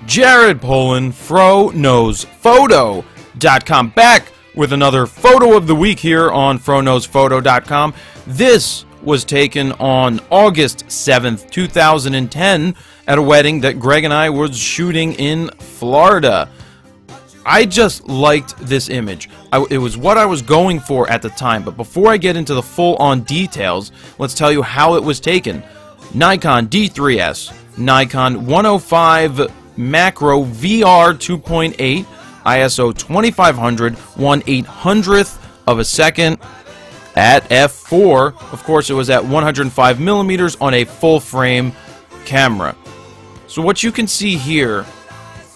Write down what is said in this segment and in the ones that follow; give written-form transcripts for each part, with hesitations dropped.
Jared Polin, FroKnowsPhoto.com, back with another photo of the week here on FroKnowsPhoto.com. This was taken on August 7th, 2010 at a wedding that Greg and I was shooting in Florida. I just liked this image. It was what I was going for at the time, but before I get into the full-on details, let's tell you how it was taken. Nikon D3S, Nikon 105 Macro VR 2.8, ISO 2500, 1/800th of a second at f4. Of course, it was at 105 millimeters on a full-frame camera. So what you can see here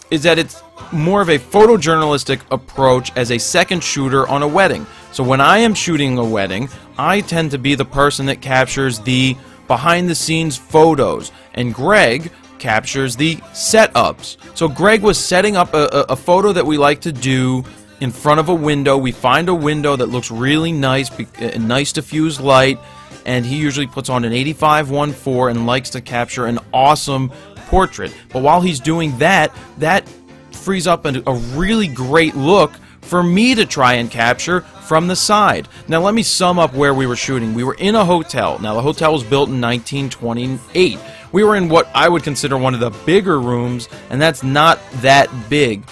is that it's more of a photojournalistic approach as a second shooter on a wedding. So when I am shooting a wedding, I tend to be the person that captures the behind-the-scenes photos, and Greg captures the setups. So Greg was setting up a photo that we like to do in front of a window. We find a window that looks really nice, nice diffused light, and he usually puts on an 85-1.4 and likes to capture an awesome portrait. But while he's doing that, that frees up a really great look for me to try and capture from the side. Now let me sum up where we were shooting. We were in a hotel. Now the hotel was built in 1928. We were in what I would consider one of the bigger rooms, and that's not that big.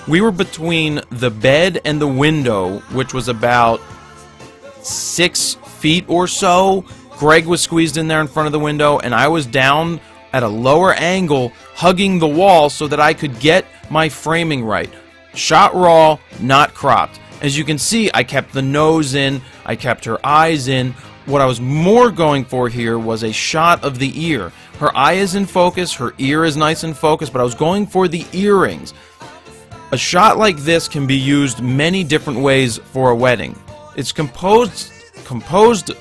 We were between the bed and the window, which was about 6 feet or so. Greg was squeezed in there in front of the window, and I was down at a lower angle, hugging the wall so that I could get my framing right. Shot raw, not cropped. As you can see, I kept the nose in, I kept her eyes in. What I was more going for here was a shot of the ear. Her eye is in focus, her ear is nice in focus, but I was going for the earrings. A shot like this can be used many different ways for a wedding. It's composed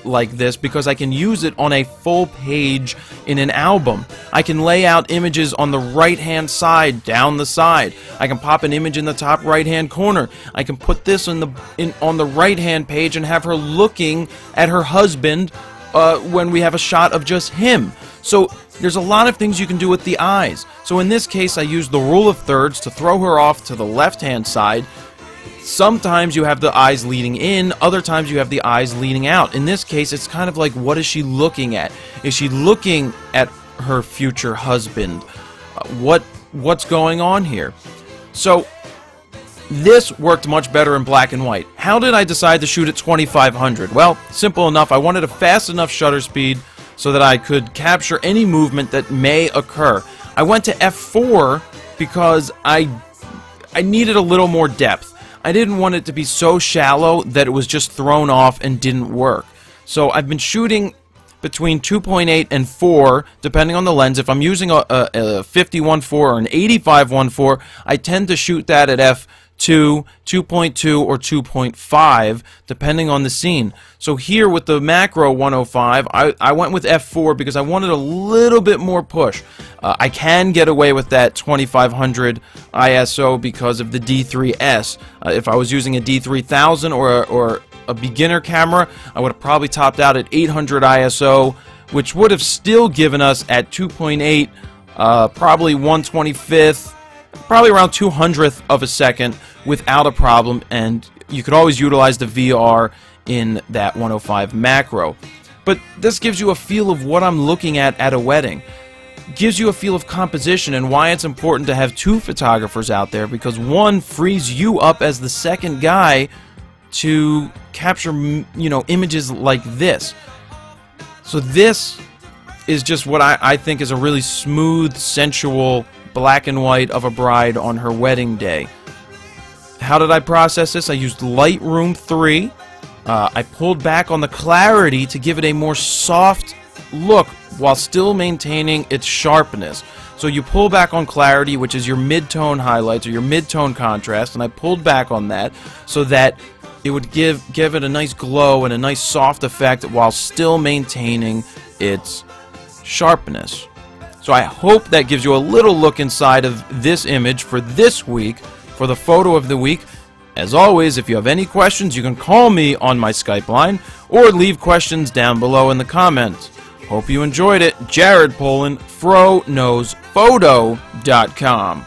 like this because I can use it on a full page in an album. I can lay out images on the right hand side, down the side. I can pop an image in the top right hand corner. I can put this on the right hand page and have her looking at her husband when we have a shot of just him. So there's a lot of things you can do with the eyes. So in this case, I used the rule of thirds to throw her off to the left hand side. Sometimes you have the eyes leading in, other times you have the eyes leading out. In this case, it's kind of like, what is she looking at? Is she looking at her future husband? What's going on here? So this worked much better in black and white. How did I decide to shoot at 2500? Well, simple enough. I wanted a fast enough shutter speed so that I could capture any movement that may occur. I went to f4 because I needed a little more depth. I didn't want it to be so shallow that it was just thrown off and didn't work. So I've been shooting between 2.8 and 4, depending on the lens. If I'm using a 50-1.4 or an 85-1.4, I tend to shoot that at f2, 2.2, or 2.5, depending on the scene. So here with the macro 105, I went with f4 because I wanted a little bit more push. I can get away with that 2500 ISO because of the D3S. If I was using a D3000 or a beginner camera, I would have probably topped out at 800 ISO, which would have still given us at 2.8 probably 1/25th, probably around 200th of a second without a problem, and you could always utilize the VR in that 105 macro. But this gives you a feel of what I'm looking at a wedding. Gives you a feel of composition and why it's important to have two photographers out there, because one frees you up as the second guy to capture, images like this. So this is just what I think is a really smooth, sensual black and white of a bride on her wedding day. How did I process this? I used Lightroom 3. I pulled back on the clarity to give it a more soft look while still maintaining its sharpness. So you pull back on clarity, which is your mid-tone highlights or your mid-tone contrast, and I pulled back on that so that it would give it a nice glow and a nice soft effect while still maintaining its sharpness. So I hope that gives you a little look inside of this image for this week, for the photo of the week. As always, if you have any questions, you can call me on my Skype line or leave questions down below in the comments. Hope you enjoyed it. Jared Polin, FroKnowsPhoto.com.